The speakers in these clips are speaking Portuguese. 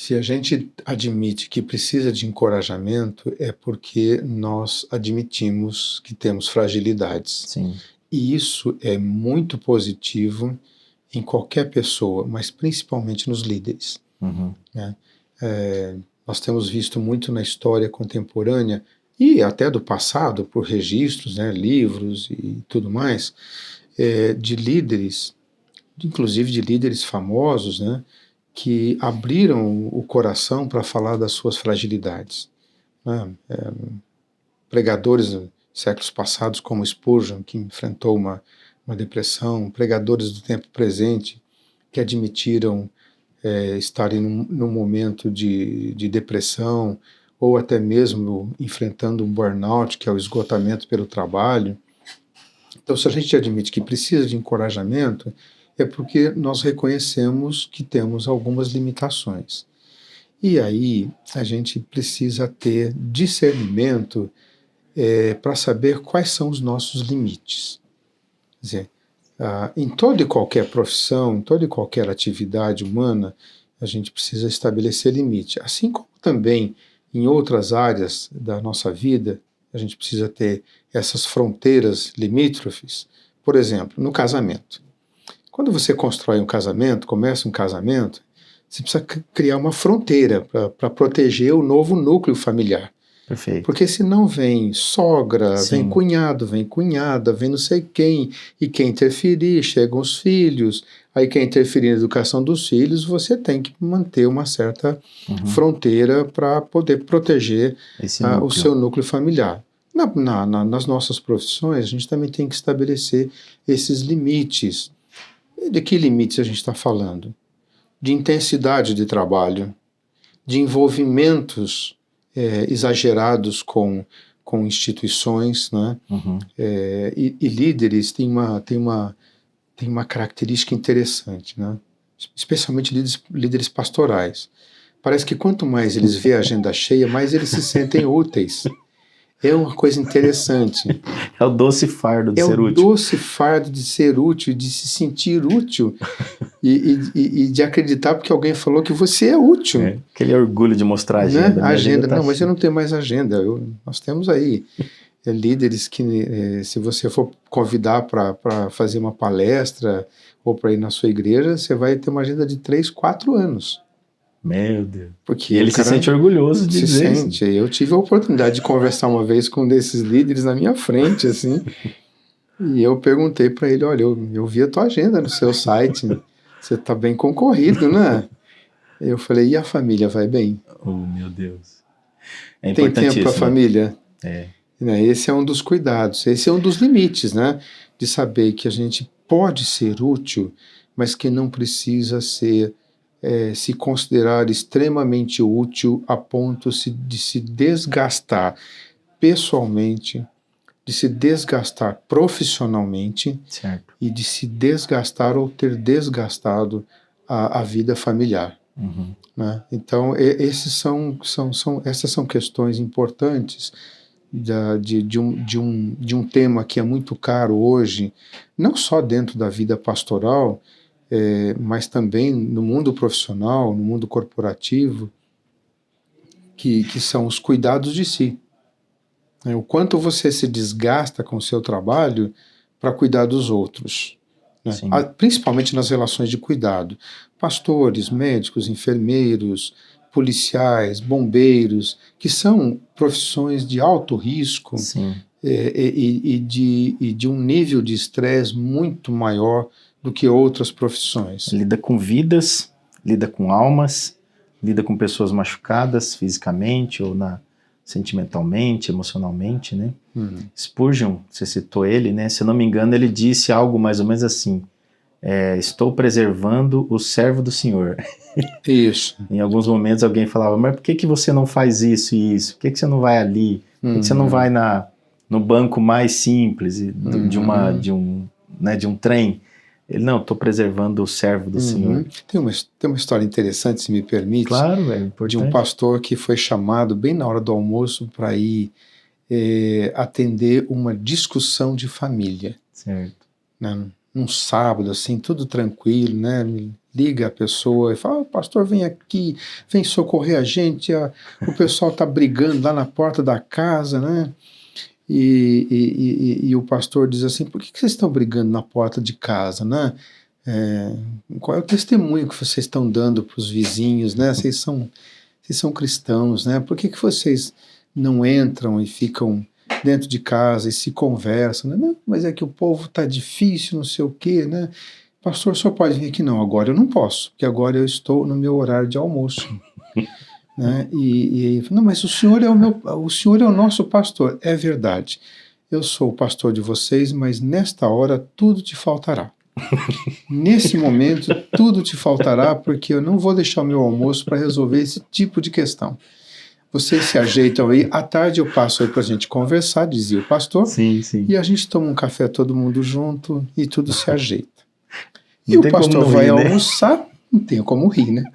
Se a gente admite que precisa de encorajamento, é porque nós admitimos que temos fragilidades. Sim. E isso é muito positivo em qualquer pessoa, mas principalmente nos líderes, Uhum. né? Nós temos visto muito na história contemporânea e até do passado, por registros, né, livros e tudo mais, de líderes, inclusive de líderes famosos, né, que abriram o coração para falar das suas fragilidades, né? Pregadores de séculos passados como Spurgeon, que enfrentou uma depressão, pregadores do tempo presente que admitiram estarem num momento de depressão ou até mesmo enfrentando um burnout, que é o esgotamento pelo trabalho. Então, se a gente admite que precisa de encorajamento, é porque nós reconhecemos que temos algumas limitações. E aí a gente precisa ter discernimento para saber quais são os nossos limites. Quer dizer, em toda e qualquer profissão, em toda e qualquer atividade humana, a gente precisa estabelecer limite. Assim como também em outras áreas da nossa vida, a gente precisa ter essas fronteiras limítrofes. Por exemplo, no casamento. Quando você constrói um casamento, começa um casamento, você precisa criar uma fronteira para proteger o novo núcleo familiar. Perfeito. Porque senão vem sogra, Sim. vem cunhado, vem cunhada, vem não sei quem, e quem interferir, chegam os filhos, aí quem interferir na educação dos filhos, você tem que manter uma certa fronteira para poder proteger o seu núcleo familiar. Nas nossas profissões, a gente também tem que estabelecer esses limites. E de que limites a gente está falando? De intensidade de trabalho, de envolvimentos exagerados com instituições, né? E líderes têm uma característica interessante, né? Especialmente líderes pastorais. Parece que quanto mais eles veem a agenda cheia, mais eles se sentem úteis. É uma coisa interessante. É o doce fardo de ser útil. É o doce fardo de ser útil, de se sentir útil e de acreditar porque alguém falou que você é útil. Aquele orgulho de mostrar a agenda. Né? A agenda, não, mas eu não tenho mais agenda. Nós temos aí líderes que, se você for convidar para fazer uma palestra ou para ir na sua igreja, você vai ter uma agenda de 3, 4 anos. Meu Deus. Porque e ele se sente orgulhoso de dizer isso. Eu tive a oportunidade de conversar uma vez com um desses líderes na minha frente, assim, e eu perguntei para ele, olha, eu vi a tua agenda no seu site, você está bem concorrido, né? Eu falei, e a família vai bem? Oh, meu Deus. Tem tempo para a família? Esse é um dos cuidados, esse é um dos limites, né? De saber que a gente pode ser útil, mas que não precisa se considerar extremamente útil a ponto de se desgastar pessoalmente, de se desgastar profissionalmente, certo. E de se desgastar ou ter desgastado a vida familiar. Né? Então, essas são questões importantes de um tema que é muito caro hoje, não só dentro da vida pastoral, mas também no mundo profissional, no mundo corporativo, que são os cuidados de si. O quanto você se desgasta com o seu trabalho para cuidar dos outros. Né? Principalmente nas relações de cuidado. Pastores, médicos, enfermeiros, policiais, bombeiros, que são profissões de alto risco e de um nível de estresse muito maior do que outras profissões. Lida com vidas, lida com almas, lida com pessoas machucadas fisicamente ou sentimentalmente, emocionalmente, né? Spurgeon, você citou ele, né? Se eu não me engano, ele disse algo mais ou menos assim: estou preservando o servo do Senhor. Isso. Em alguns momentos alguém falava, mas por que você não faz isso e isso? Por que você não vai ali? Por que você não vai no banco mais simples de um trem? Ele, não, estou preservando o servo do Senhor. Tem uma história interessante, se me permite. Claro, é importante. De um pastor que foi chamado bem na hora do almoço para ir atender uma discussão de família. Certo. Né? Num sábado, assim, tudo tranquilo, né? liga a pessoa e fala, pastor, vem aqui, vem socorrer a gente, o pessoal está brigando lá na porta da casa, né? E o pastor diz assim, por que vocês estão brigando na porta de casa, né? Qual é o testemunho que vocês estão dando para os vizinhos, né? Vocês são cristãos, né? Por que vocês não entram e ficam dentro de casa e se conversam, né? Não, mas é que o povo está difícil, não sei o quê, né? Pastor, o senhor pode vir aqui? Não, agora eu não posso, porque agora eu estou no meu horário de almoço. Né? E não, mas o senhor é o nosso pastor. É verdade, eu sou o pastor de vocês, mas nesta hora tudo te faltará. Nesse momento tudo te faltará, porque eu não vou deixar o meu almoço para resolver esse tipo de questão. Vocês se ajeitam aí, à tarde eu passo aí para a gente conversar, dizia o pastor, sim, sim. E a gente toma um café todo mundo junto e tudo se ajeita. Não e o pastor vai rir, almoçar, né? Não tem como rir, né?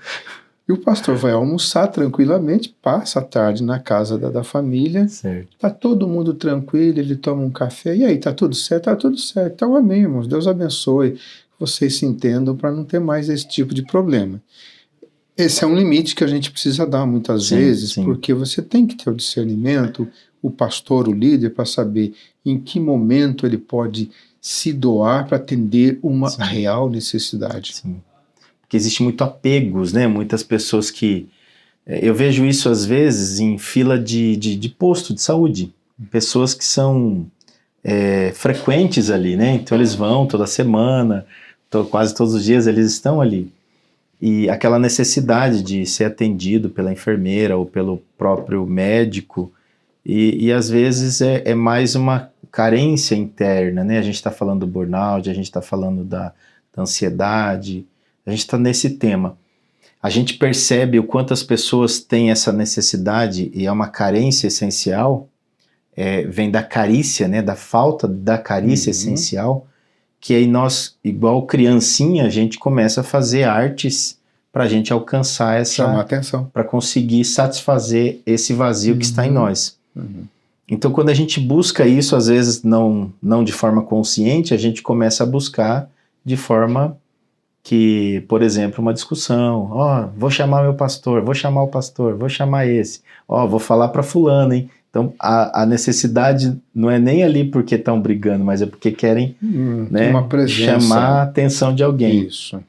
E o pastor vai almoçar tranquilamente, passa a tarde na casa da família, está todo mundo tranquilo, ele toma um café, e aí, está tudo certo? Está tudo certo, então amém, irmãos, Deus abençoe, vocês se entendam para não ter mais esse tipo de problema. Esse é um limite que a gente precisa dar muitas vezes, porque você tem que ter o discernimento, o pastor, o líder, para saber em que momento ele pode se doar para atender uma real necessidade. Sim. Porque existe muito apegos, né? Muitas pessoas que... Eu vejo isso às vezes em fila de posto de saúde. Pessoas que são frequentes ali, né? Então eles vão toda semana, quase todos os dias eles estão ali. E aquela necessidade de ser atendido pela enfermeira ou pelo próprio médico, e às vezes é mais uma carência interna, né? A gente está falando do burnout, a gente está falando da ansiedade, a gente está nesse tema. A gente percebe o quanto as pessoas têm essa necessidade, e é uma carência essencial, vem da carícia, né? Da falta da carícia essencial, que aí nós, igual criancinha, a gente começa a fazer artes para a gente alcançar chamar atenção, para conseguir satisfazer esse vazio que está em nós. Então, quando a gente busca isso, às vezes não de forma consciente, a gente começa a buscar de forma que, por exemplo, uma discussão, vou chamar meu pastor, vou chamar o pastor, vou chamar esse, vou falar para fulano, hein? Então, a necessidade não é nem ali porque estão brigando, mas é porque querem, né, uma presença, chamar a atenção de alguém. Isso.